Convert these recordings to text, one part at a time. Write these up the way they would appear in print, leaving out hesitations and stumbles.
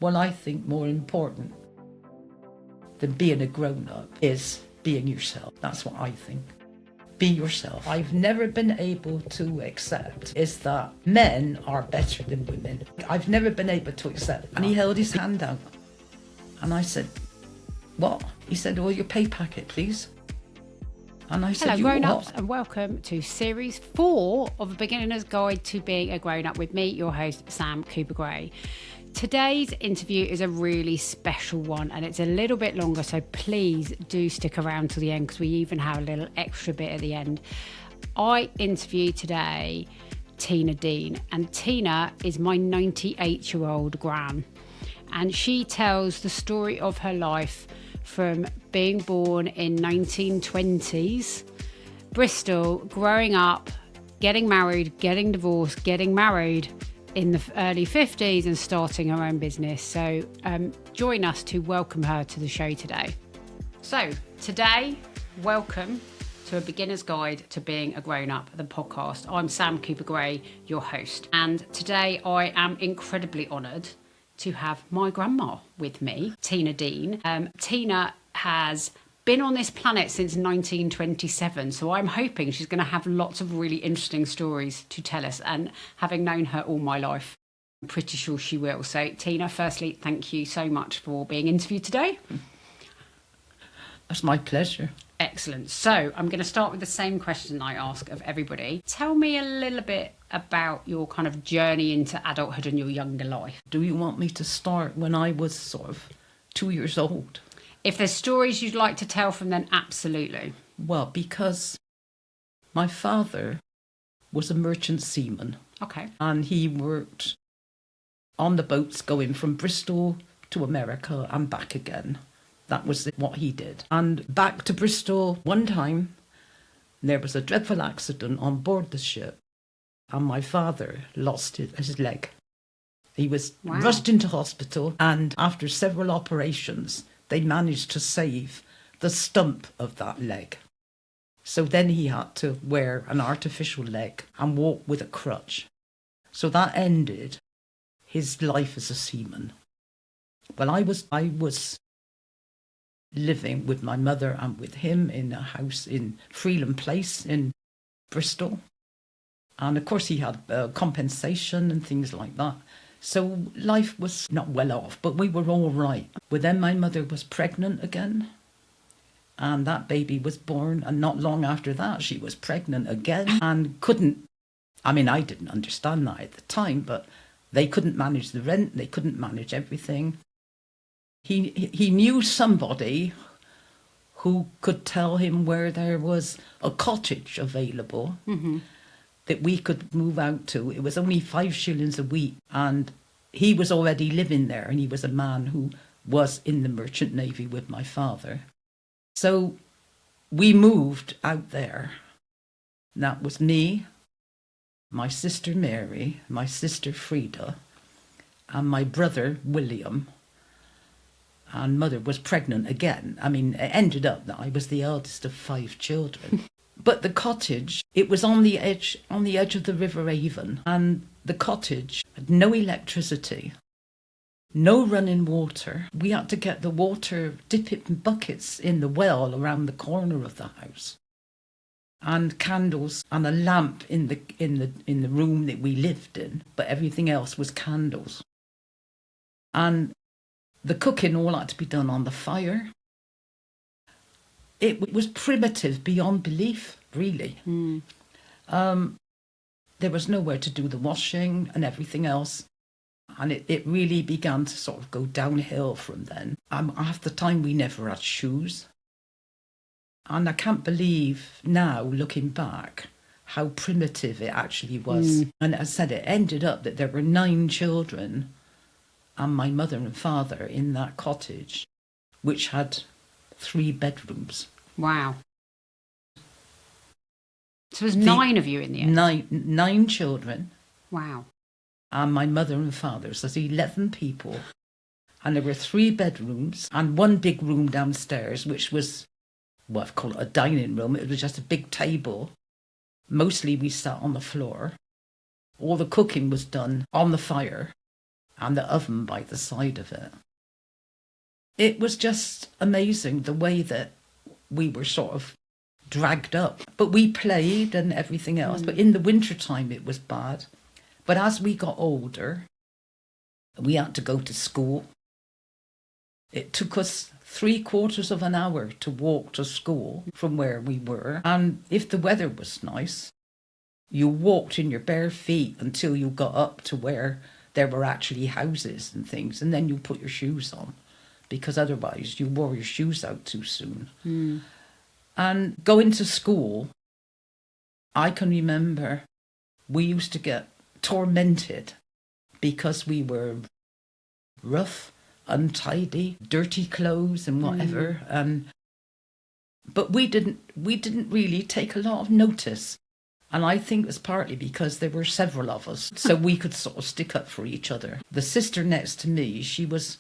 What I think more important than being a grown-up is being yourself. That's what I think. Be yourself. I've never been able to accept is that men are better than women. I've never been able to accept that. And he held his hand out. And I said, what? He said, oh, your pay packet, please. And I said, hello, grown-ups, and welcome to Series 4 of A Beginner's Guide to Being a Grown-Up with me, your host, Sam Cooper-Gray. Today's interview is a really special one, and it's a little bit longer, so please do stick around to the end because we even have a little extra bit at the end. I interviewed today Tina Dean, and Tina is my 98-year-old gran, and she tells the story of her life from being born in 1920s, Bristol, growing up, getting married, getting divorced, getting married in the early 50s and starting her own business. So join us to welcome her to the show today. So today, welcome to A Beginner's Guide to Being a Grown-Up, the podcast. I'm Sam Cooper-Gray, your host. And today I am incredibly honoured to have my grandma with me, Tina Dean. Tina has been on this planet since 1927, so I'm hoping she's going to have lots of really interesting stories to tell us, and having known her all my life, I'm pretty sure she will. So Tina, firstly, thank you so much for being interviewed today. That's my pleasure. Excellent. So I'm going to start with the same question I ask of everybody. Tell me a little bit about your kind of journey into adulthood and your younger life. Do you want me to start when I was sort of 2 years old? If there's stories you'd like to tell from then, absolutely. Well, because my father was a merchant seaman. Okay. And he worked on the boats going from Bristol to America and back again. That was what he did. And back to Bristol one time, there was a dreadful accident on board the ship, and my father lost his leg. He was rushed into hospital, and after several operations, they managed to save the stump of that leg. So then he had to wear an artificial leg and walk with a crutch. So that ended his life as a seaman. Well, I was living with my mother and with him in a house in Freeland Place in Bristol. And of course he had compensation and things like that. So life was not well off, but we were all right. But then my mother was pregnant again, and that baby was born, and not long after that she was pregnant again and couldn't, I mean, I didn't understand that at the time, but they couldn't manage the rent, they couldn't manage everything. He knew somebody who could tell him where there was a cottage available. Mm-hmm. That we could move out to. It was only 5 shillings a week, and he was already living there, and he was a man who was in the merchant navy with my father. So we moved out there. That was me, my sister Mary, my sister Frida, and my brother William. And mother was pregnant again. I mean, it ended up that I was the eldest of 5 children. But the cottage, it was on the edge of the River Avon, and the cottage had no electricity, no running water. We had to get the water, dip it in buckets in the well around the corner of the house, and candles and a lamp in the room that we lived in, but everything else was candles. And the cooking all had to be done on the fire. It was primitive beyond belief, really. Mm. There was nowhere to do the washing and everything else. And it really began to sort of go downhill from then. Half the time we never had shoes. And I can't believe now, looking back, how primitive it actually was. Mm. And as I said, it ended up that there were 9 children and my mother and father in that cottage, which had 3 bedrooms. Wow. So there's 9 of you in the end? 9 children. Wow. And my mother and father, so there's 11 people. And there were 3 bedrooms and 1 big room downstairs, which was, well, I've called it a dining room. It was just a big table. Mostly we sat on the floor. All the cooking was done on the fire. and the oven by the side of it. It was just amazing the way that we were sort of dragged up. But we played and everything else. But in the wintertime, it was bad. But as we got older, we had to go to school. It took us 3/4 of an hour to walk to school from where we were. And if the weather was nice, you walked in your bare feet until you got up to where there were actually houses and things. And then you put your shoes on, because otherwise you wore your shoes out too soon. And going to school, I can remember we used to get tormented because we were rough, untidy, dirty clothes and whatever. But we didn't really take a lot of notice. And I think it was partly because there were several of us, so we could sort of stick up for each other. The sister next to me, she was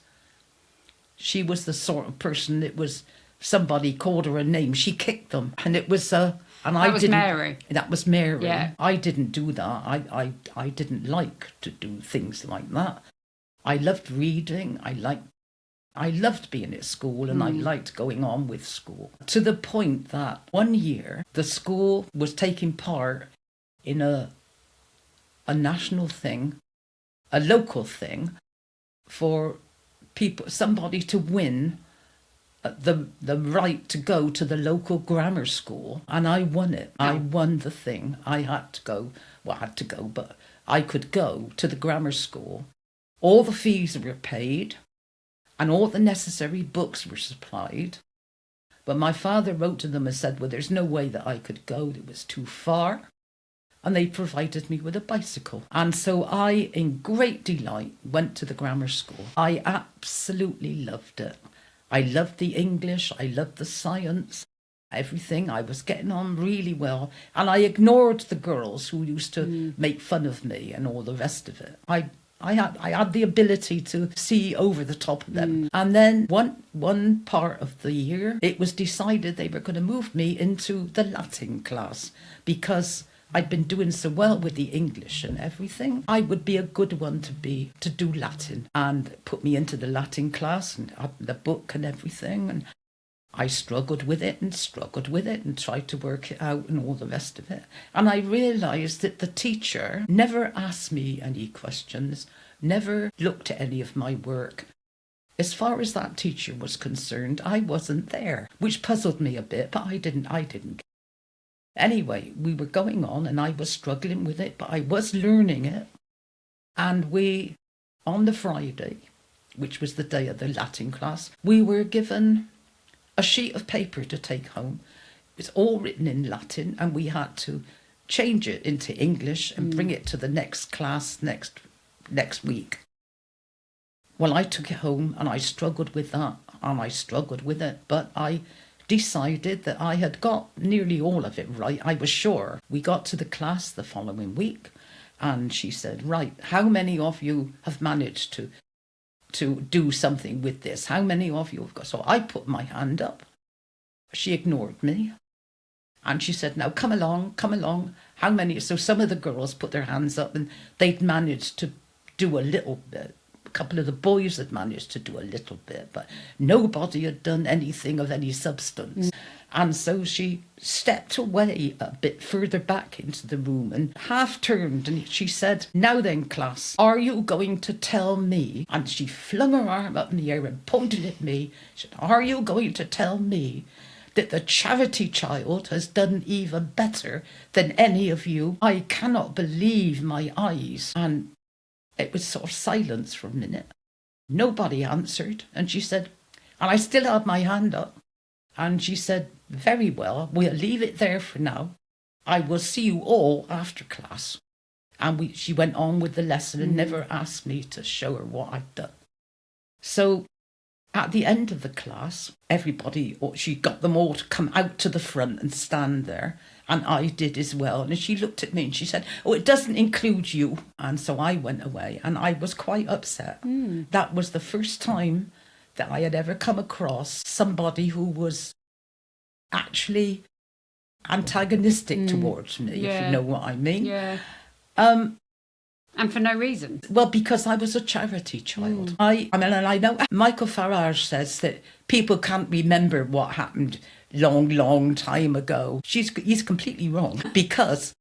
the sort of person that was, somebody called her a name, she kicked them. And it was Mary. That was Mary. Yeah. I didn't do that. I didn't like to do things like that. I loved reading. I loved being at school, and I liked going on with school. To the point that one year the school was taking part in a national thing, a local thing, for somebody to win the right to go to the local grammar school, and I won it. I won the thing. I had to go, but I could go to the grammar school. All the fees were paid and all the necessary books were supplied. But my father wrote to them and said, well, there's no way that I could go. It was too far. And they provided me with a bicycle. And so I, in great delight, went to the grammar school. I absolutely loved it. I loved the English. I loved the science, everything. I was getting on really well. And I ignored the girls who used to make fun of me and all the rest of it. I had the ability to see over the top of them. And then one part of the year, it was decided they were going to move me into the Latin class because I'd been doing so well with the English and everything. I would be a good one to do Latin, and put me into the Latin class and the book and everything. And I struggled with it and tried to work it out and all the rest of it. And I realised that the teacher never asked me any questions, never looked at any of my work. As far as that teacher was concerned, I wasn't there, which puzzled me a bit, but I didn't. Anyway, we were going on and I was struggling with it, but I was learning it. And on the Friday, which was the day of the Latin class, we were given a sheet of paper to take home. It was all written in Latin, and we had to change it into English and bring it to the next class next week. Well, I took it home and I struggled with that, and I struggled with it, but I decided that I had got nearly all of it right. I was sure. We got to the class the following week, and she said, right, how many of you have managed to do something with this? How many of you have got? So I put my hand up. She ignored me. And she said, now come along. How many? So some of the girls put their hands up and they'd managed to do a little bit. A couple of the boys had managed to do a little bit, but nobody had done anything of any substance. And so she stepped away a bit further back into the room and half turned, and she said, now then, class, are you going to tell me? And she flung her arm up in the air and pointed at me. She said, are you going to tell me that the charity child has done even better than any of you? I cannot believe my eyes. And it was sort of silence for a minute. Nobody answered. And she said, and I still had my hand up. And she said, very well, we'll leave it there for now. I will see you all after class. And she went on with the lesson and never asked me to show her what I'd done. So at the end of the class, she got them all to come out to the front and stand there. And I did as well. And she looked at me and she said, oh, it doesn't include you. And so I went away and I was quite upset. That was the first time that I had ever come across somebody who was actually antagonistic towards me, if you know what I mean. Yeah. And for no reason. Well, because I was a charity child. I mean, and I know Michael Farage says that people can't remember what happened long time ago. He's completely wrong, because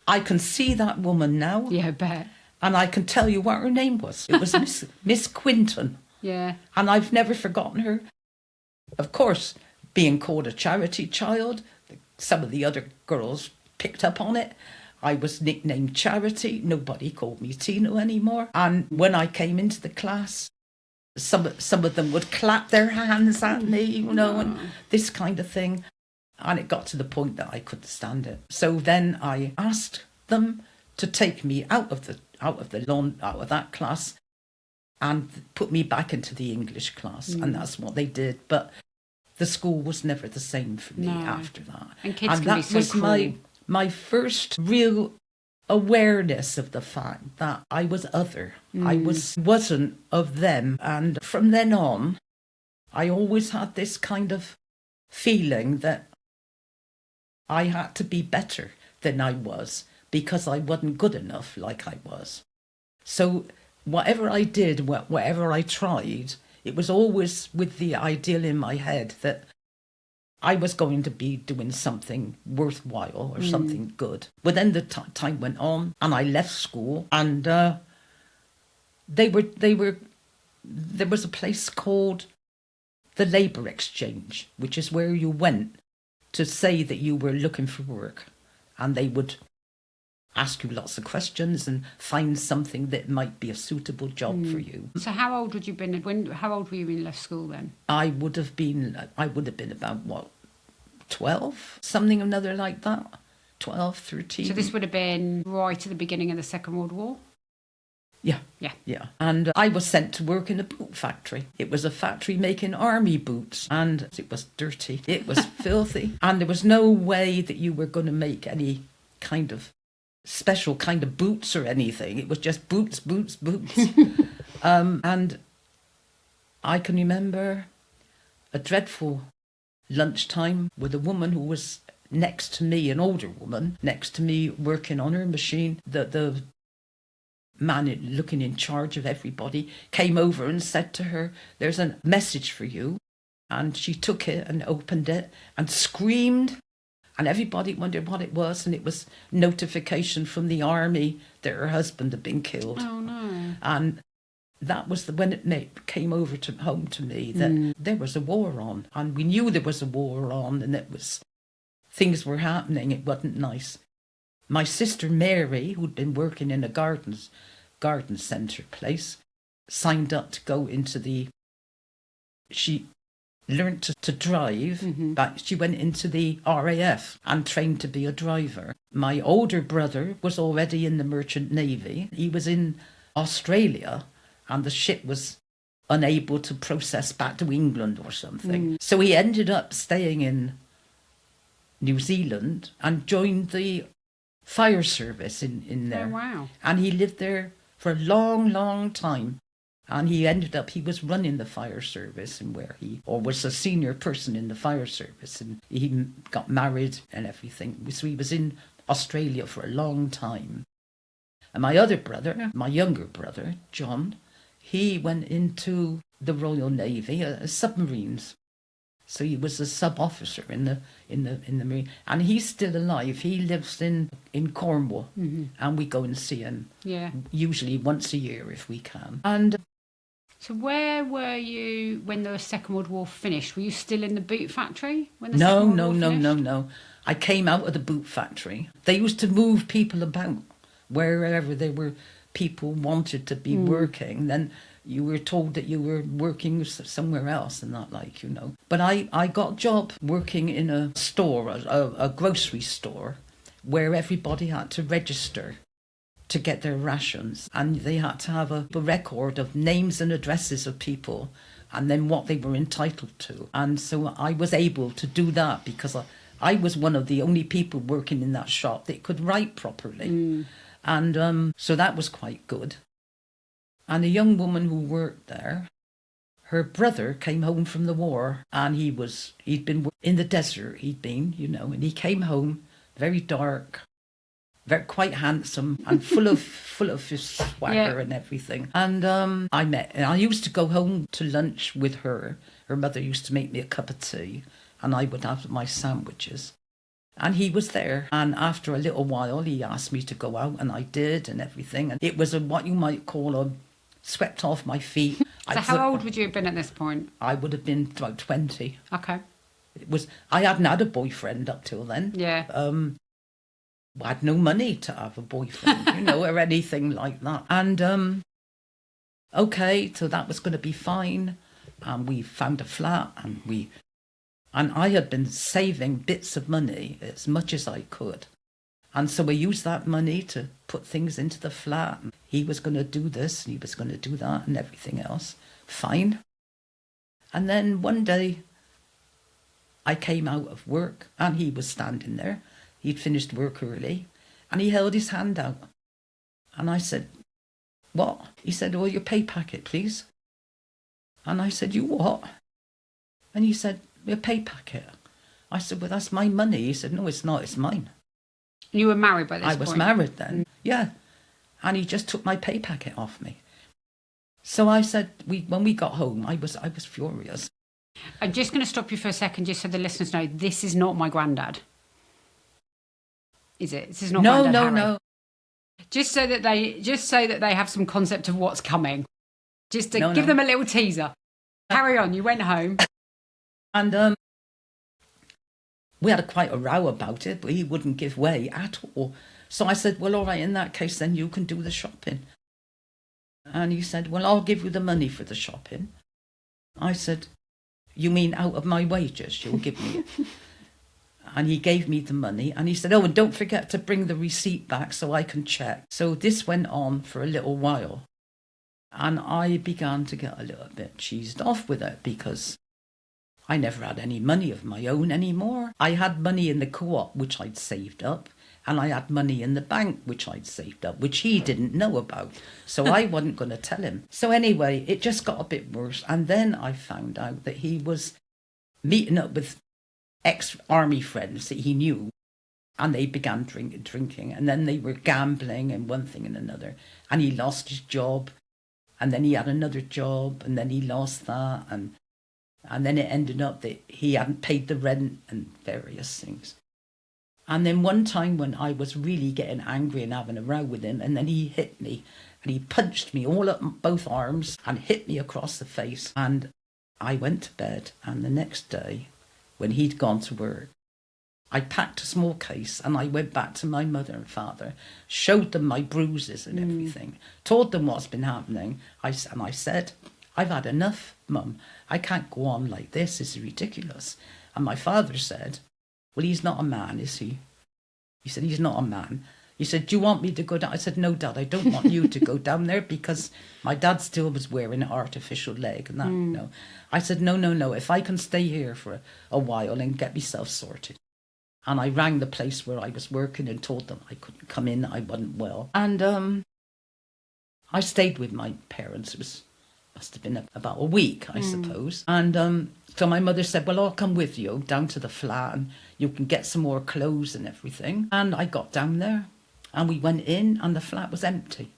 I can see that woman now. Yeah, I bet. And I can tell you what her name was. It was Miss Quinton. Yeah. And I've never forgotten her. Of course, being called a charity child, some of the other girls picked up on it. I was nicknamed Charity. Nobody called me Tino anymore. And when I came into the class, some of them would clap their hands at me, you know, and this kind of thing. And it got to the point that I couldn't stand it. So then I asked them to take me out of that class and put me back into the English class. And that's what they did. But the school was never the same for me after that. And kids can be so cruel. My first real awareness of the fact that I was other. I wasn't of them. And from then on, I always had this kind of feeling that I had to be better than I was, because I wasn't good enough like I was. So whatever I did, whatever I tried, it was always with the ideal in my head that I was going to be doing something worthwhile or something good. But then the time went on, and I left school, and there was a place called the Labour Exchange, which is where you went to say that you were looking for work, and they would ask you lots of questions and find something that might be a suitable job for you. So how old would you been? How old were you when you left school then? I would have been about 12, something or another like that. 12, 13. So this would have been right at the beginning of the Second World War? Yeah. And I was sent to work in a boot factory. It was a factory making army boots, and it was dirty. It was filthy. And there was no way that you were going to make any kind of special kind of boots or anything. It was just boots. And I can remember a dreadful lunchtime with a woman who was next to me, an older woman next to me, working on her machine. The man looking in charge of everybody came over and said to her, "There's a message for you." And she took it and opened it and screamed, and everybody wondered what it was, and it was notification from the army that her husband had been killed. Oh no. And that was when it came over home to me that there was a war on, and we knew there was a war on, and things were happening. It wasn't nice. My sister Mary, who'd been working in a garden centre place, signed up to go into she learnt to drive, but she went into the RAF and trained to be a driver. My older brother was already in the Merchant Navy. He was in Australia, and the ship was unable to process back to England or something. So he ended up staying in New Zealand and joined the fire service in there. Oh, wow. And he lived there for a long time. And he was running the fire service, and was a senior person in the fire service, and he got married and everything. So he was in Australia for a long time. And my other brother, my younger brother, John, he went into the Royal Navy, submarines. So he was a sub-officer in the Marine, and he's still alive. He lives in Cornwall, and we go and see him. Yeah. Usually once a year if we can. And so where were you when the Second World War finished? Were you still in the boot factory when the No. Second World War finished? No. I came out of the boot factory. They used to move people about wherever there were people wanted to be working. Then you were told that you were working somewhere else and that, like, you know. But I got a job working in a store, a grocery store, where everybody had to register to get their rations, and they had to have a record of names and addresses of people and then what they were entitled to. And so I was able to do that because I was one of the only people working in that shop that could write properly. And so that was quite good. And a young woman who worked there, her brother came home from the war, and he'd been in the desert, and he came home very dark, very quite handsome and full of his swagger and everything. And I used to go home to lunch with her. Her mother used to make me a cup of tea, and I would have my sandwiches. And he was there. And after a little while, he asked me to go out, and I did, and everything. And it was what you might call a swept off my feet. So how old would you have been at this point? I would have been about 20. Okay. I hadn't had a boyfriend up till then. Yeah. I had no money to have a boyfriend, or anything like that. And okay, so that was going to be fine. And we found a flat, and I had been saving bits of money as much as I could. And so we used that money to put things into the flat. He was going to do this, and he was going to do that, and everything else. Fine. And then one day, I came out of work, and he was standing there. He'd finished work early, and he held his hand out. And I said, "What?" He said, "Oh, your pay packet, please." And I said, "You what?" And he said, "Your pay packet." I said, "Well, that's my money." He said, "No, it's not, it's mine." You were married by this point? I was married then, yeah. And he just took my pay packet off me. So I said, when we got home, I was furious. I'm just going to stop you for a second, just so the listeners know, this is not my granddad. Is it? This is not Granddad Harry. No. Just so that they have some concept of what's coming. Just to give them a little teaser. Carry on. You went home. And we had quite a row about it, but he wouldn't give way at all. So I said, "Well, all right, in that case, then you can do the shopping." And he said, "Well, I'll give you the money for the shopping." I said, "You mean out of my wages you'll give me it?" And he gave me the money, and he said, "Oh, and don't forget to bring the receipt back so I can check." So this went on for a little while, and I began to get a little bit cheesed off with it because I never had any money of my own anymore. I had money in the co-op, which I'd saved up, and I had money in the bank, which I'd saved up, which he didn't know about. So I wasn't going to tell him. So anyway, it just got a bit worse. And then I found out that he was meeting up with ex-army friends that he knew, and they began drinking, and then they were gambling and one thing and another. And he lost his job, and then he had another job, and then he lost that, and then it ended up that he hadn't paid the rent and various things. And then one time when I was really getting angry and having a row with him, and then he hit me, and he punched me all up both arms and hit me across the face. And I went to bed, and the next day, when he'd gone to work, I packed a small case and I went back to my mother and father, showed them my bruises and everything, told them what's been happening. I said, "I've had enough, Mum. I can't go on like this. It's ridiculous." And my father said, "Well, he's not a man, is he?" He said, "He's not a man." He said, "Do you want me to go down?" I said, "No, Dad, I don't want you to go down there," because my dad still was wearing an artificial leg and that, I said, no, if I can stay here for a while and get myself sorted. And I rang the place where I was working and told them I couldn't come in, I wasn't well. And I stayed with my parents. Must have been about a week, I suppose. And so my mother said, "Well, I'll come with you down to the flat and you can get some more clothes and everything." And I got down there and we went in and the flat was empty.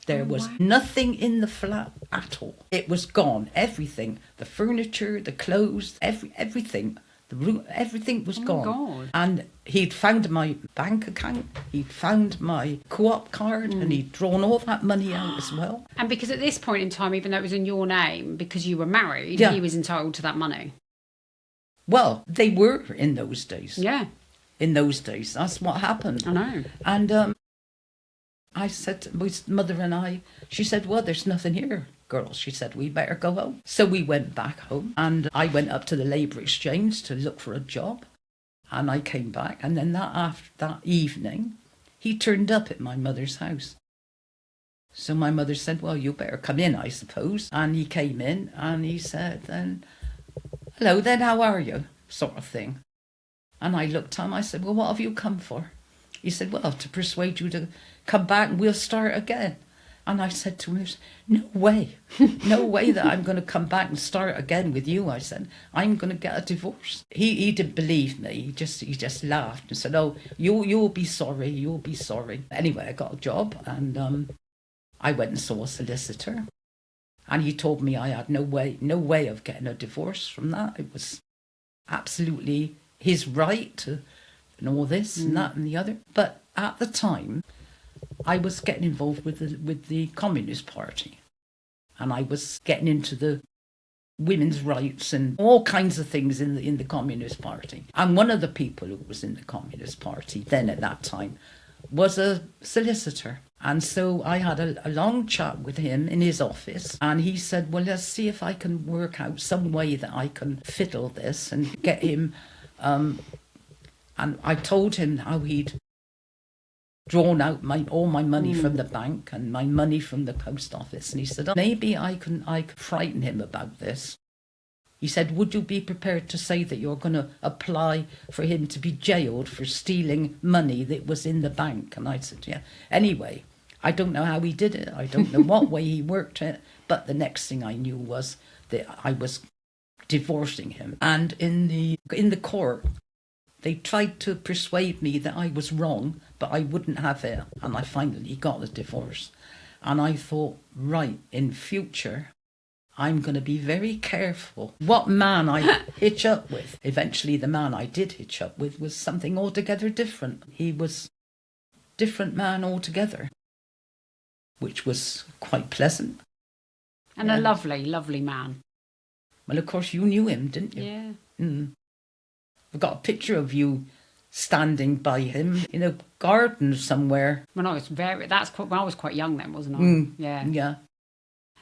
There was nothing in the flat at all. It was gone. Everything, the furniture, the clothes, everything. The room, everything was gone. God. And he'd found my bank account, he'd found my co-op card, and he'd drawn all that money out as well. And because at this point in time, even though it was in your name, because you were married, he was entitled to that money. Well, they were in those days. Yeah. In those days, that's what happened. I know. And I said to my mother and she said, "Well, there's nothing here, girls." She said, "We better go home." So we went back home, and I went up to the Labour Exchange to look for a job, and I came back, and then that evening, he turned up at my mother's house. So my mother said, "Well, you better come in, I suppose." And he came in, and he said, "Then, hello then, how are you?" sort of thing. And I looked at him, I said, "Well, what have you come for?" He said, "Well, to persuade you to come back and we'll start again." And I said to him, no way, no way that I'm going to come back and start again with you. I said, I'm going to get a divorce. He didn't believe me. He just laughed and said, oh, you'll be sorry, you'll be sorry. Anyway, I got a job and I went and saw a solicitor. And he told me I had no way of getting a divorce from that. It was absolutely his right to, and all this and that and the other. But at the time, I was getting involved with the Communist Party, and I was getting into the women's rights and all kinds of things in the Communist Party. And one of the people who was in the Communist Party then at that time was a solicitor. And so I had a long chat with him in his office, and he said, well, let's see if I can work out some way that I can fiddle this and get him. And I told him how he'd drawn out all my money from the bank and my money from the post office. And he said, oh, maybe I could frighten him about this. He said, would you be prepared to say that you're going to apply for him to be jailed for stealing money that was in the bank? And I said, yeah. Anyway, I don't know how he did it. I don't know what way he worked it. But the next thing I knew was that I was divorcing him. And in the court, they tried to persuade me that I was wrong, but I wouldn't have it. And I finally got the divorce. And I thought, right, in future, I'm going to be very careful what man I hitch up with. Eventually, the man I did hitch up with was something altogether different. He was a different man altogether, which was quite pleasant. And a lovely, lovely man. Well, of course, you knew him, didn't you? Yeah. I've got a picture of you standing by him in a garden somewhere. When I was quite young then, wasn't I? Yeah. Yeah.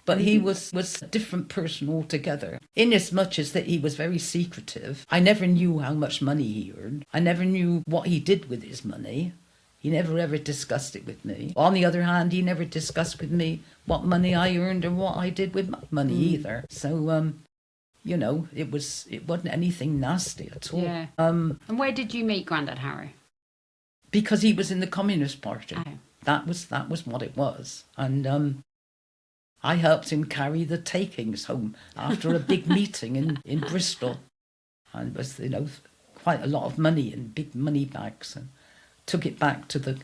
But he was a different person altogether. Inasmuch as that he was very secretive. I never knew how much money he earned. I never knew what he did with his money. He never ever discussed it with me. On the other hand, he never discussed with me what money I earned or what I did with my money either. So, you know, it wasn't anything nasty at all. Yeah. And where did you meet Grandad Harry? Because he was in the Communist Party. Oh. That was what it was. And I helped him carry the takings home after a big meeting in Bristol. And it was, you know, quite a lot of money in big money bags, and took it back to the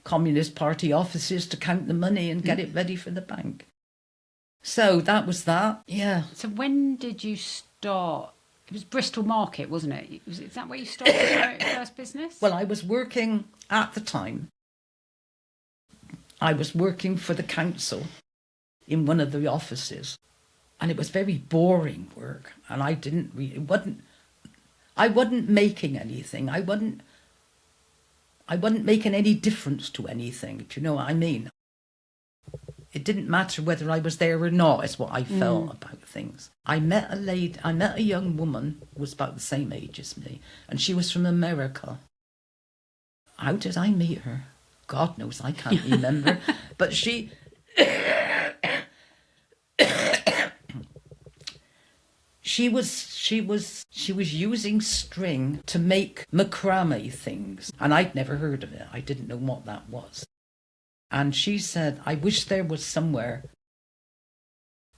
Communist Party offices to count the money and get it ready for the bank. So that was that, yeah. So when did you start? It was Bristol Market, wasn't it? Is that where you started your first business? Well, I was working at the time. I was working for the council in one of the offices, and it was very boring work, and I wasn't making anything. I wasn't making any difference to anything. Do you know what I mean? It didn't matter whether I was there or not, is what I felt about things. I met a young woman who was about the same age as me, and she was from America. How did I meet her? God knows, I can't remember. But she was using string to make macrame things, and I'd never heard of it. I didn't know what that was. And she said, I wish there was somewhere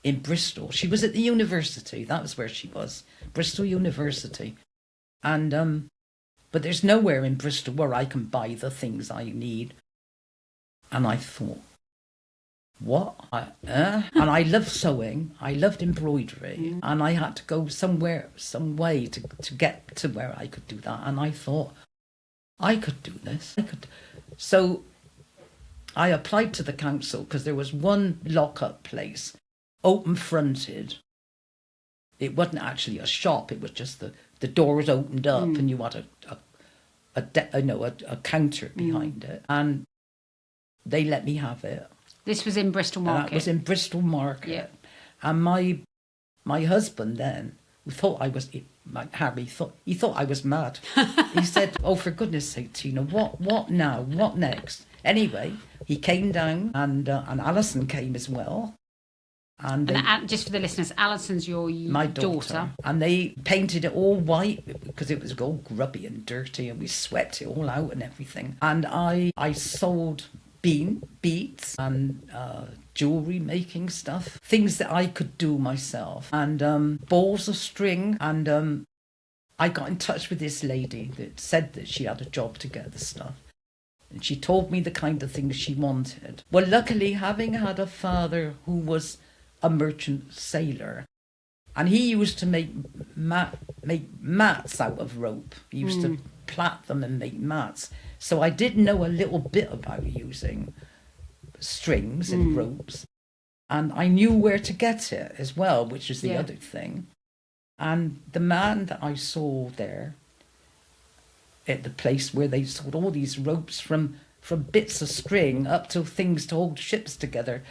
in Bristol. She was at the university. That was where she was, Bristol University. And but there's nowhere in Bristol where I can buy the things I need. And I thought, what? And I loved sewing. I loved embroidery. And I had to go some way to get to where I could do that. And I thought, I could do this. So I applied to the council because there was one lock-up place, open-fronted. It wasn't actually a shop. It was just the doors opened up and you had a counter behind it. And they let me have it. This was in Bristol Market? That was in Bristol Market. Yeah. And my husband then, who thought I was, Harry, he thought I was mad. He said, oh, for goodness sake, Tina, what now? What next? Anyway, he came down and Alison came as well. And just for the listeners, Alison's my daughter. And they painted it all white because it was all grubby and dirty, and we swept it all out and everything. And I sold beads and jewellery making stuff, things that I could do myself, and balls of string. And I got in touch with this lady that said that she had a job to get the stuff. And she told me the kind of things she wanted. Well, luckily, having had a father who was a merchant sailor, and he used to make mats out of rope. He used to plait them and make mats. So I did know a little bit about using strings and ropes. And I knew where to get it as well, which is the other thing. And the man that I saw there at the place where they sold all these ropes from bits of string up to things to hold ships together.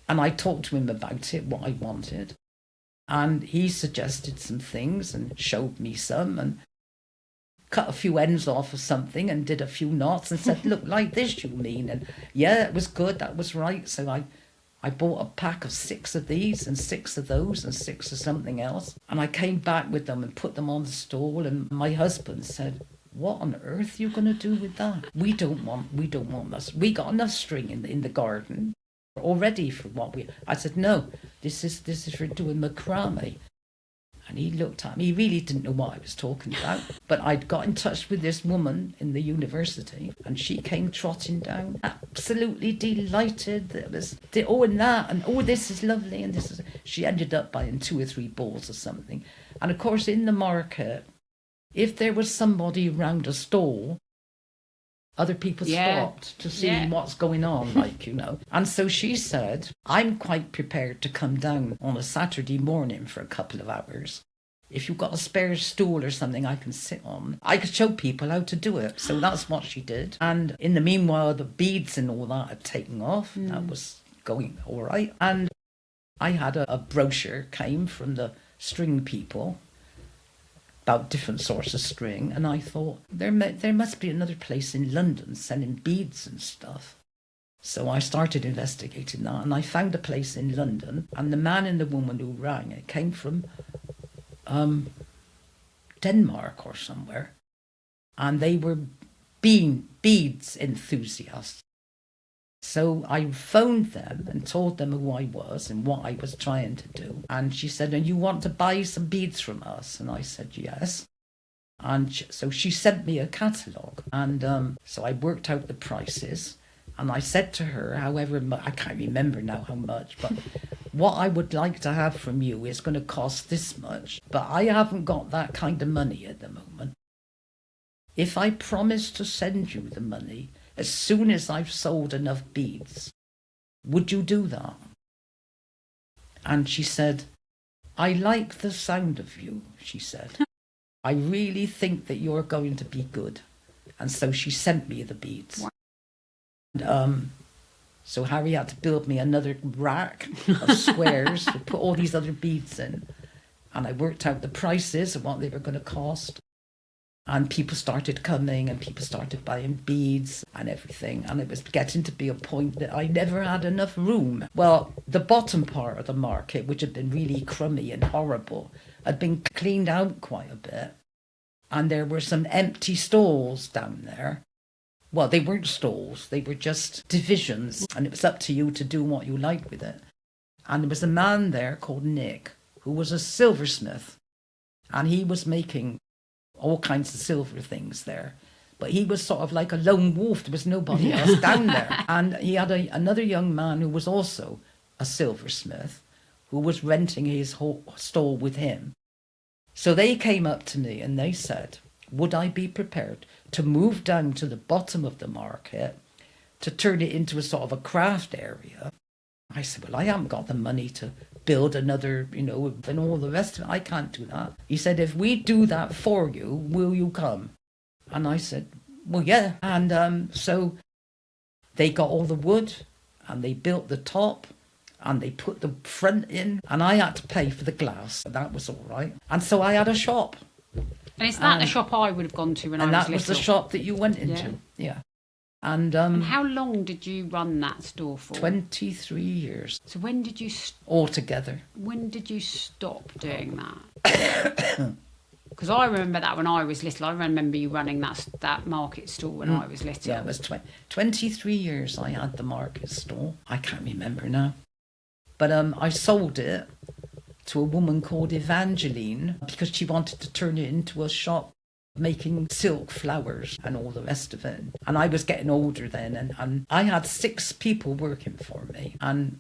And I talked to him about it, what I wanted. And he suggested some things and showed me some and cut a few ends off of something and did a few knots and said, look, like this you mean? And yeah, it was good, that was right. So I bought a pack of 6 of these and 6 of those and 6 of something else. And I came back with them and put them on the stall. And my husband said, what on earth are you going to do with that? We don't want this. We got enough string in the garden already for what I said, no, this is for doing macrame. And he looked at me. He really didn't know what I was talking about. But I'd got in touch with this woman in the university, and she came trotting down, absolutely delighted. That was this is lovely, and this is. She ended up buying 2 or 3 balls or something. And of course, in the market, if there was somebody around a stall, other people stopped to see what's going on, And so she said, I'm quite prepared to come down on a Saturday morning for a couple of hours. If you've got a spare stool or something I can sit on, I could show people how to do it. So that's what she did. And in the meanwhile, the beads and all that had taken off. That was going all right. And I had a brochure came from the string people about different sorts of string, and I thought there must be another place in London selling beads and stuff. So I started investigating that, and I found a place in London, and the man and the woman who rang it came from Denmark or somewhere, and they were beads enthusiasts. So I phoned them and told them who I was and what I was trying to do. And she said, and you want to buy some beads from us? And I said, yes. And so she sent me a catalogue. And so I worked out the prices. And I said to her, however much, I can't remember now how much, but what I would like to have from you is going to cost this much. But I haven't got that kind of money at the moment. If I promise to send you the money as soon as I've sold enough beads, would you do that? And she said, I like the sound of you, she said. I really think that you're going to be good. And so she sent me the beads. And, so Harry had to build me another rack of squares to put all these other beads in. And I worked out the prices of what they were going to cost. And people started coming and people started buying beads and everything. And it was getting to be a point that I never had enough room. Well, the bottom part of the market, which had been really crummy and horrible, had been cleaned out quite a bit. And there were some empty stalls down there. Well, they weren't stalls. They were just divisions. And it was up to you to do what you liked with it. And there was a man there called Nick, who was a silversmith. And he was making all kinds of silver things there. But he was sort of like a lone wolf. There was nobody else down there. And he had another young man who was also a silversmith, who was renting his whole stall with him. So they came up to me and they said, would I be prepared to move down to the bottom of the market to turn it into a sort of a craft area? I said, well, I haven't got the money to build another, and all the rest of it. I can't do that. He said, if we do that for you, will you come? And I said, well, yeah. And so they got all the wood and they built the top and they put the front in, and I had to pay for the glass. That was all right. And so I had a shop. And is that the shop I would have gone to when I was little? And that was the shop that you went into, yeah. And how long did you run that store for? 23 years. So when did you... Altogether. When did you stop doing that? Because I remember that when I was little. I remember you running that market stall when I was little. Yeah, it was 23 years I had the market stall. I can't remember now. But I sold it to a woman called Evangeline because she wanted to turn it into a shop making silk flowers and all the rest of it. And I was getting older then, and I had 6 people working for me, and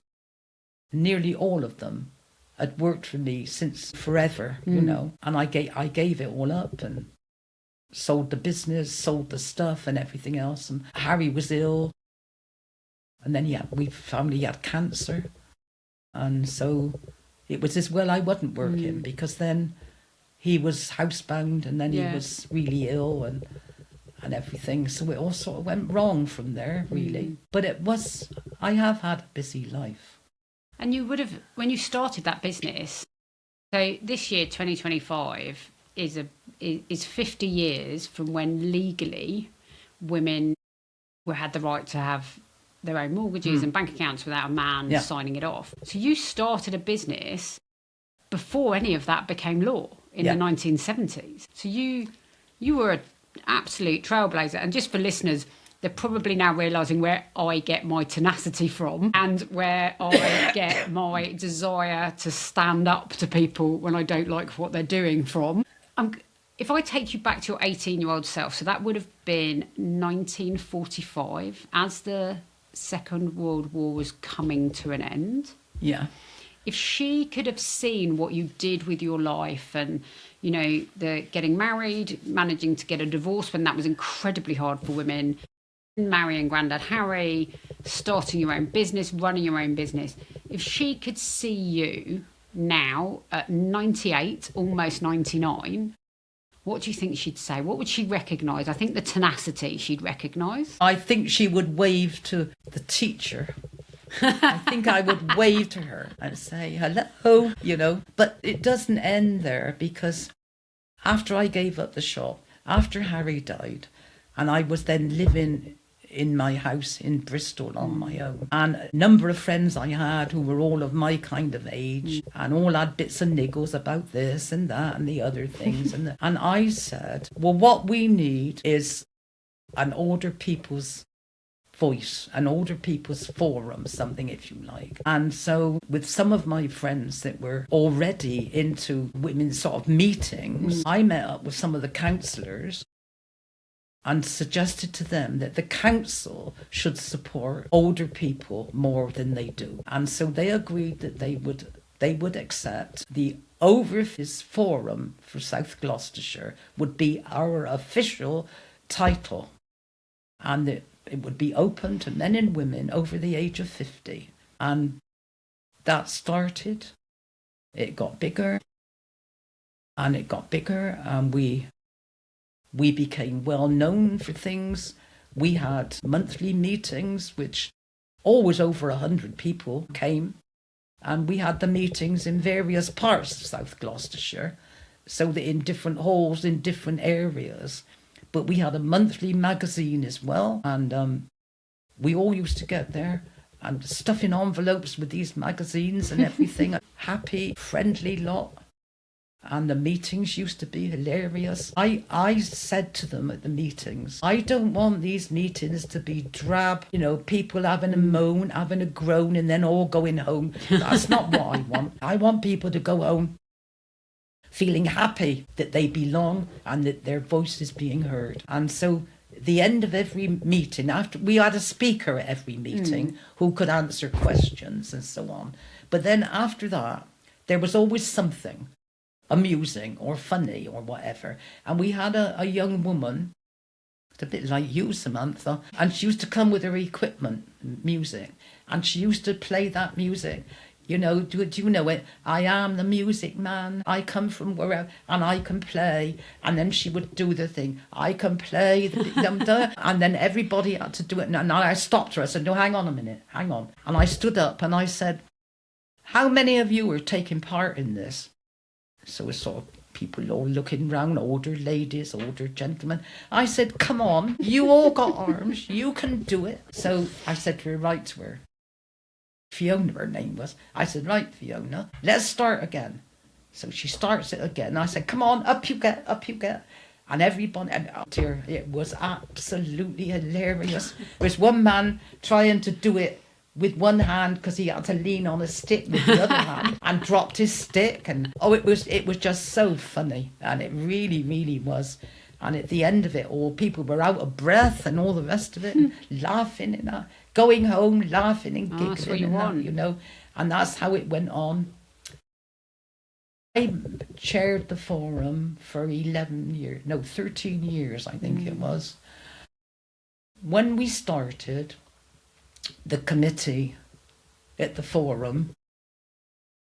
nearly all of them had worked for me since forever, you know. And I gave it all up and sold the business, sold the stuff and everything else. And Harry was ill, and then we found he had cancer, and so it was as well I wasn't working because then he was housebound, and then he was really ill and everything. So it all sort of went wrong from there, really. But I have had a busy life. And you would have, when you started that business, so this year, 2025, is 50 years from when legally women had the right to have their own mortgages and bank accounts without a man signing it off. So you started a business before any of that became law in the 1970s. So you were an absolute trailblazer. And just for listeners, they're probably now realising where I get my tenacity from and where I get my desire to stand up to people when I don't like what they're doing from. If I take you back to your 18-year-old self, so that would have been 1945, as the Second World War was coming to an end. Yeah. If she could have seen what you did with your life and, you know, the getting married, managing to get a divorce when that was incredibly hard for women, marrying Grandad Harry, starting your own business, running your own business. If she could see you now at 98, almost 99, what do you think she'd say? What would she recognise? I think the tenacity she'd recognise. I think she would wave to the teacher. I think I would wave to her and say, hello, you know. But it doesn't end there, because after I gave up the shop, after Harry died, and I was then living in my house in Bristol on my own, and a number of friends I had who were all of my kind of age and all had bits and niggles about this and that and the other things. And I said, well, what we need is an older people's voice, an older people's forum, something, if you like. And so with some of my friends that were already into women's sort of meetings, I met up with some of the councillors and suggested to them that the council should support older people more than they do. And so they agreed that they would accept the Overfis Forum for South Gloucestershire would be our official title, and it would be open to men and women over the age of 50. And that started. It got bigger, and it got bigger, and we became well known for things. We had monthly meetings, which always over 100 people came. And we had the meetings in various parts of South Gloucestershire, so that in different halls, in different areas. But we had a monthly magazine as well. And we all used to get there and stuff in envelopes with these magazines and everything. Happy, friendly lot. And the meetings used to be hilarious. I said to them at the meetings, I don't want these meetings to be drab, you know, people having a moan, having a groan, and then all going home. That's not what I want. I want people to go home feeling happy that they belong and that their voice is being heard. And so the end of every meeting, after we had a speaker at every meeting who could answer questions and so on. But then after that, there was always something amusing or funny or whatever. And we had a young woman, a bit like you, Samantha, and she used to come with her equipment, music, and she used to play that music. You know, do you know it? I am the music man. I come from wherever, and I can play. And then she would do the thing. I can play the and then everybody had to do it. And I stopped her. I said, no, hang on a minute, hang on. And I stood up and I said, how many of you are taking part in this? So we saw people all looking round, older ladies, older gentlemen. I said, come on, you all got arms, you can do it. So I said to her, right to her, Fiona, her name was. I said, right, Fiona, let's start again. So she starts it again. I said, come on, up you get, up you get. And everybody, and oh dear, it was absolutely hilarious. There was one man trying to do it with one hand because he had to lean on a stick with the other hand and dropped his stick. And it was just so funny. And it really, really was. And at the end of it all, people were out of breath and all the rest of it, and laughing and going home, laughing and giggling. That's what you want. You know, and that's how it went on. I chaired the forum for 13 years, I think it was. When we started the committee at the forum,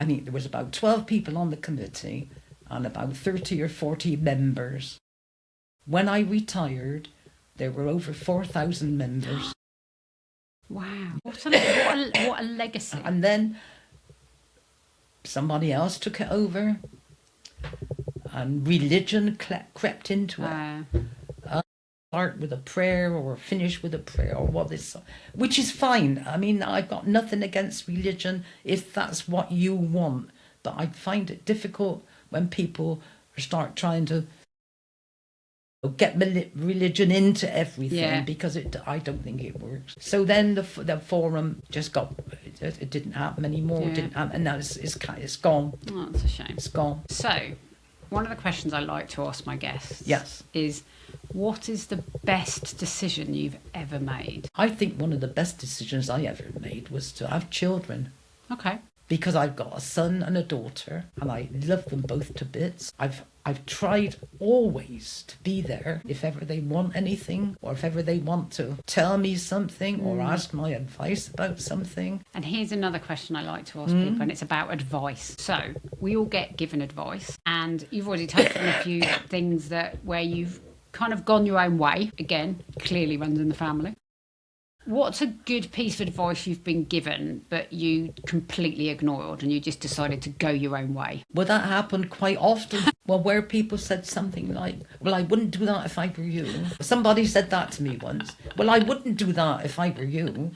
I think there was about 12 people on the committee and about 30 or 40 members. When I retired, there were over 4,000 members. Wow. What a legacy. And then somebody else took it over, and religion crept into it. Start with a prayer or finish with a prayer or which is fine. I mean, I've got nothing against religion if that's what you want, but I find it difficult when people start trying to get religion into everything, because I don't think it works. So then the forum just it didn't happen anymore, and now it's gone. Oh, that's a shame. It's gone. So, one of the questions I like to ask my guests is, what is the best decision you've ever made? I think one of the best decisions I ever made was to have children. Okay. Because I've got a son and a daughter, and I love them both to bits. I've tried always to be there if ever they want anything, or if ever they want to tell me something or ask my advice about something. And here's another question I like to ask people, and it's about advice. So we all get given advice, and you've already touched on a few things where you've kind of gone your own way. Again, clearly runs in the family. What's a good piece of advice you've been given but you completely ignored and you just decided to go your own way? Well, that happened quite often. Well, where people said something like, well, I wouldn't do that if I were you. Somebody said that to me once. Well, I wouldn't do that if I were you.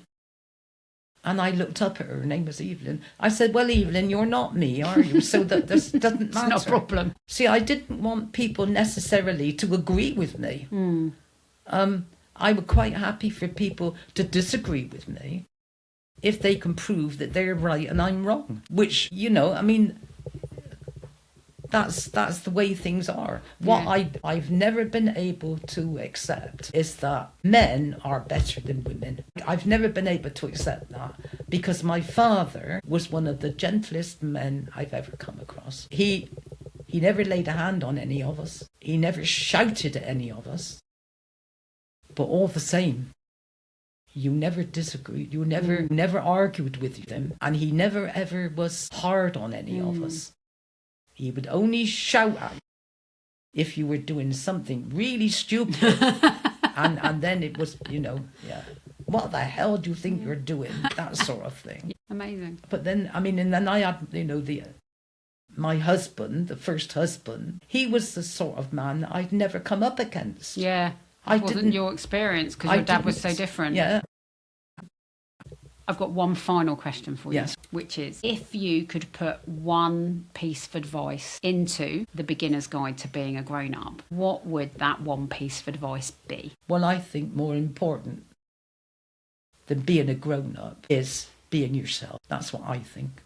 And I looked up at her name was Evelyn. I said, well, Evelyn, you're not me, are you? So that this doesn't matter. It's no problem. See, I didn't want people necessarily to agree with me. I would quite happy for people to disagree with me if they can prove that they're right and I'm wrong. Which, I mean, that's the way things are. What I've never been able to accept is that men are better than women. I've never been able to accept that because my father was one of the gentlest men I've ever come across. He never laid a hand on any of us. He never shouted at any of us. But all the same, you never disagreed. You never argued with him. And he never ever was hard on any of us. He would only shout at you if you were doing something really stupid. and then it was, what the hell do you think you're doing? That sort of thing. Amazing. But then, I mean, and then I had, my husband, the first husband, he was the sort of man I'd never come up against. Yeah. It wasn't your experience because your dad was so different. Yeah. I've got one final question for you, which is, if you could put one piece of advice into the beginner's guide to being a grown-up, what would that one piece of advice be? Well, I think more important than being a grown-up is being yourself. That's what I think.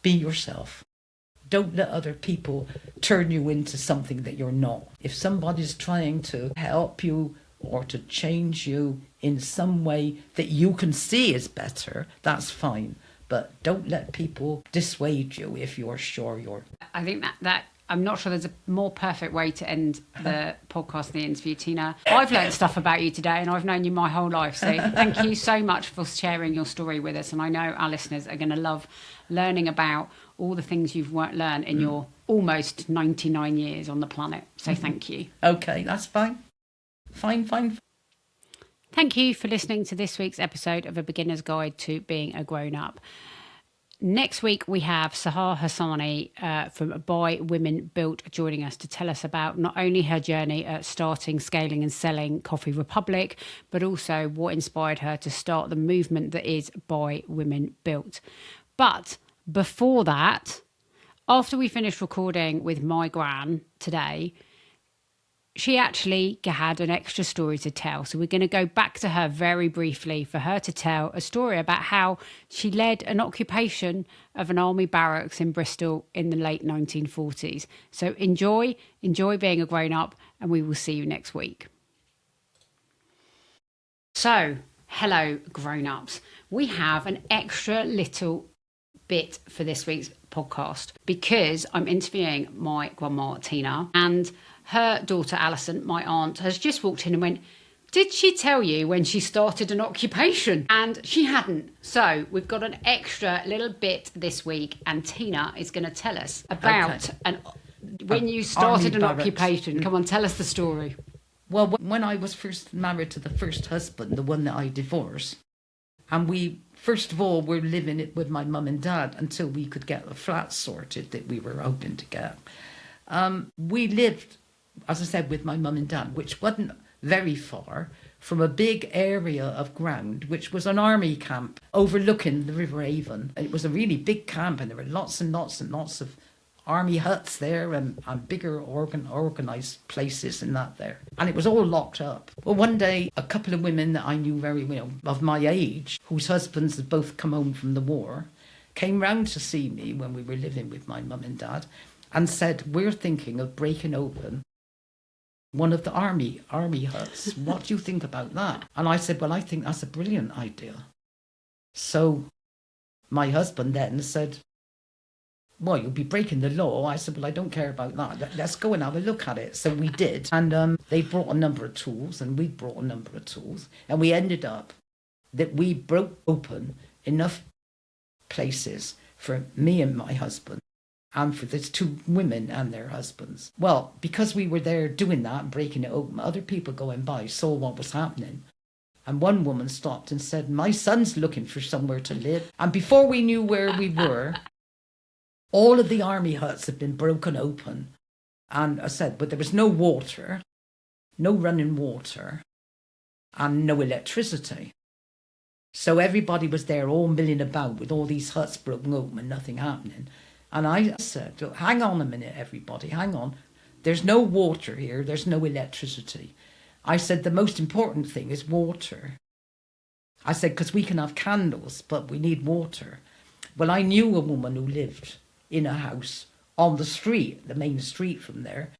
Be yourself. Don't let other people turn you into something that you're not. If somebody's trying to help you or to change you in some way that you can see is better, that's fine. But don't let people dissuade you if you're sure you're... I think that I'm not sure there's a more perfect way to end the podcast and the interview, Tina. I've learned stuff about you today and I've known you my whole life. So thank you so much for sharing your story with us. And I know our listeners are going to love learning about all the things you've learned in your almost 99 years on the planet. So thank you. Okay, that's fine. Fine. Thank you for listening to this week's episode of A Beginner's Guide to Being a Grown-Up. Next week, we have Sahar Hassani from By Women Built joining us to tell us about not only her journey at starting, scaling and selling Coffee Republic, but also what inspired her to start the movement that is By Women Built. But before that, After we finished recording with my gran today, she actually had an extra story to tell. So we're going to go back to her very briefly for her to tell a story about how she led an occupation of an army barracks in Bristol in the late 1940s. So enjoy being a grown-up, and we will see you next week. So, hello grown-ups. We have an extra little bit for this week's podcast because I'm interviewing my grandma Tina, and her daughter Alison, my aunt, has just walked in and went, "Did she tell you when she started an occupation?" And she hadn't. So we've got an extra little bit this week, and Tina is going to tell us about when you started an occupation. Come on, tell us the story. Well, when I was first married to the first husband, the one that I divorced, and we, first of all, were living it with my mum and dad until we could get the flat sorted that we were hoping to get. We lived, as I said, with my mum and dad, which wasn't very far from a big area of ground, which was an army camp overlooking the River Avon. It was a really big camp, and there were lots and lots and lots of army huts there and bigger organised places and that there. And it was all locked up. Well, one day, a couple of women that I knew very well, of my age, whose husbands had both come home from the war, came round to see me when we were living with my mum and dad and said, "We're thinking of breaking open one of the army huts. What do you think about that?" And I said, "Well, I think that's a brilliant idea." So my husband then said, "Well, you'll be breaking the law." I said, "Well, I don't care about that. Let's go and have a look at it." So we did. And they brought a number of tools, and we brought a number of tools. And we ended up that we broke open enough places for me and my husband, and for these two women and their husbands. Well, because we were there doing that and breaking it open, other people going by saw what was happening. And one woman stopped and said, "My son's looking for somewhere to live." And before we knew where we were, all of the army huts had been broken open. And I said, but there was no water, no running water, and no electricity. So everybody was there all milling about with all these huts broken open and nothing happening. And I said, "Look, hang on a minute, everybody, hang on. There's no water here, there's no electricity." I said, "The most important thing is water." I said, "Because we can have candles, but we need water." Well, I knew a woman who lived in a house on the street, the main street from there.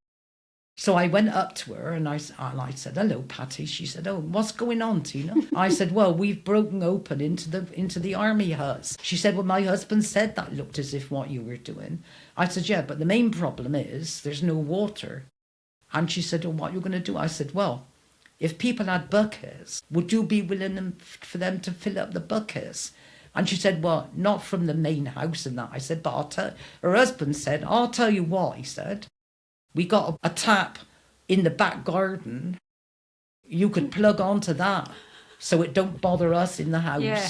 So I went up to her and I said, "Hello, Patty." She said, "Oh, what's going on, Tina?" I said, "Well, we've broken open into the army huts." She said, "Well, my husband said that looked as if what you were doing." I said, "Yeah, but the main problem is there's no water." And she said, "Oh, what are you going to do?" I said, "Well, if people had buckets, would you be willing for them to fill up the buckets?" And she said, "Well, not from the main house and that." I said, "But her husband said, I'll tell you what," he said. "We got a tap in the back garden. You could plug onto that so it don't bother us in the house." Yeah.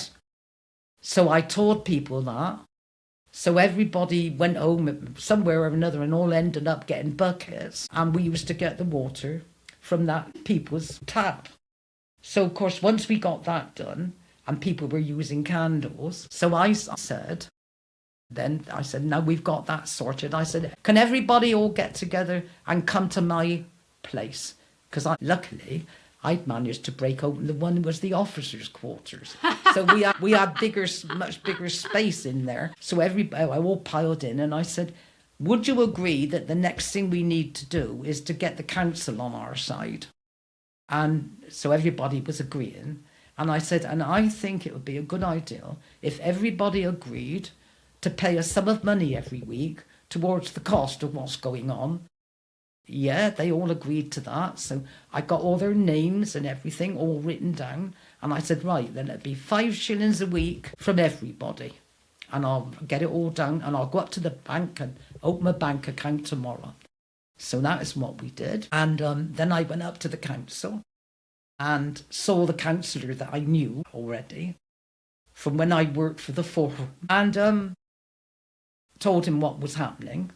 So I told people that. So everybody went home somewhere or another and all ended up getting buckets. And we used to get the water from that people's tap. So, of course, once we got that done and people were using candles, so I said, "Now we've got that sorted." I said, "Can everybody all get together and come to my place?" Because luckily, I'd managed to break open the one that was the officers' quarters. So we had much bigger space in there. So everybody all piled in, and I said, "Would you agree that the next thing we need to do is to get the council on our side?" And so everybody was agreeing. And I said, "And I think it would be a good idea if everybody agreed to pay a sum of money every week towards the cost of what's going on." Yeah, they all agreed to that. So I got all their names and everything all written down. And I said, "Right, then it'd be 5 shillings a week from everybody. And I'll get it all down and I'll go up to the bank and open a bank account tomorrow." So that is what we did. And then I went up to the council and saw the councillor that I knew already from when I worked for the forum, and told him what was happening.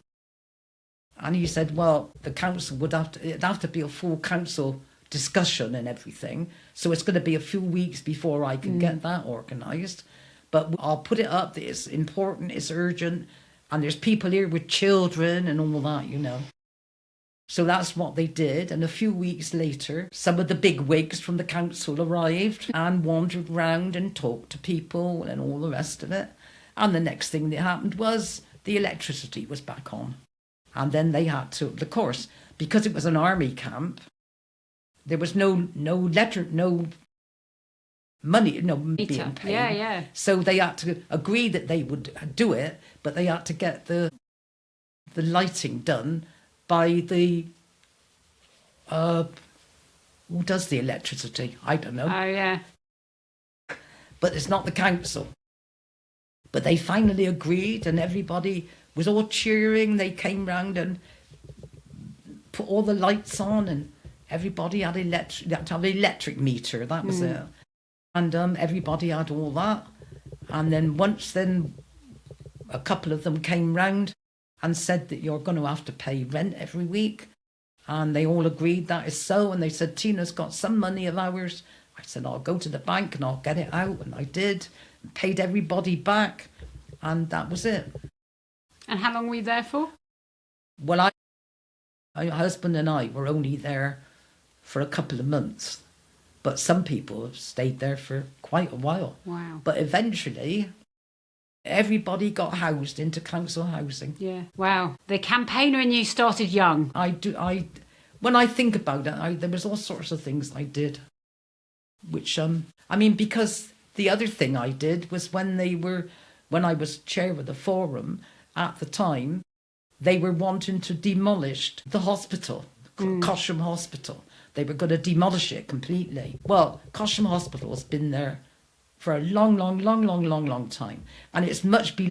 And he said, "Well, the council it'd have to be a full council discussion and everything. So it's going to be a few weeks before I can get that organised. But I'll put it up that it's important, it's urgent, And there's people here with children and all that, you know. So that's what they did. And a few weeks later, some of the big wigs from the council arrived and wandered round and talked to people and all the rest of it. And the next thing that happened was the electricity was back on. And then they had to, of course, because it was an army camp, there was no money, being paid. Yeah. So they had to agree that they would do it, but they had to get the lighting done by the who does the electricity? I don't know. Oh, yeah. But it's not the council. But they finally agreed, and everybody was all cheering. They came round and put all the lights on, and everybody had electric. They had to have an electric meter. That was it. And everybody had all that. And then a couple of them came round and said that you're going to have to pay rent every week. And they all agreed that is so. And they said, Tina's got some money of ours. I said, I'll go to the bank and I'll get it out. And I did, paid everybody back. And that was it. And how long were you there for? Well, my husband and I were only there for a couple of months. But some people have stayed there for quite a while. Wow. But eventually, everybody got housed into council housing. Yeah. Wow. The campaigner in you started young. When I think about it, there was all sorts of things I did. Which, because the other thing I did was when I was chair of the forum at the time, they were wanting to demolish the hospital, Cosham Hospital. They were going to demolish it completely. Well, Cosham Hospital has been there for a long time. And it's much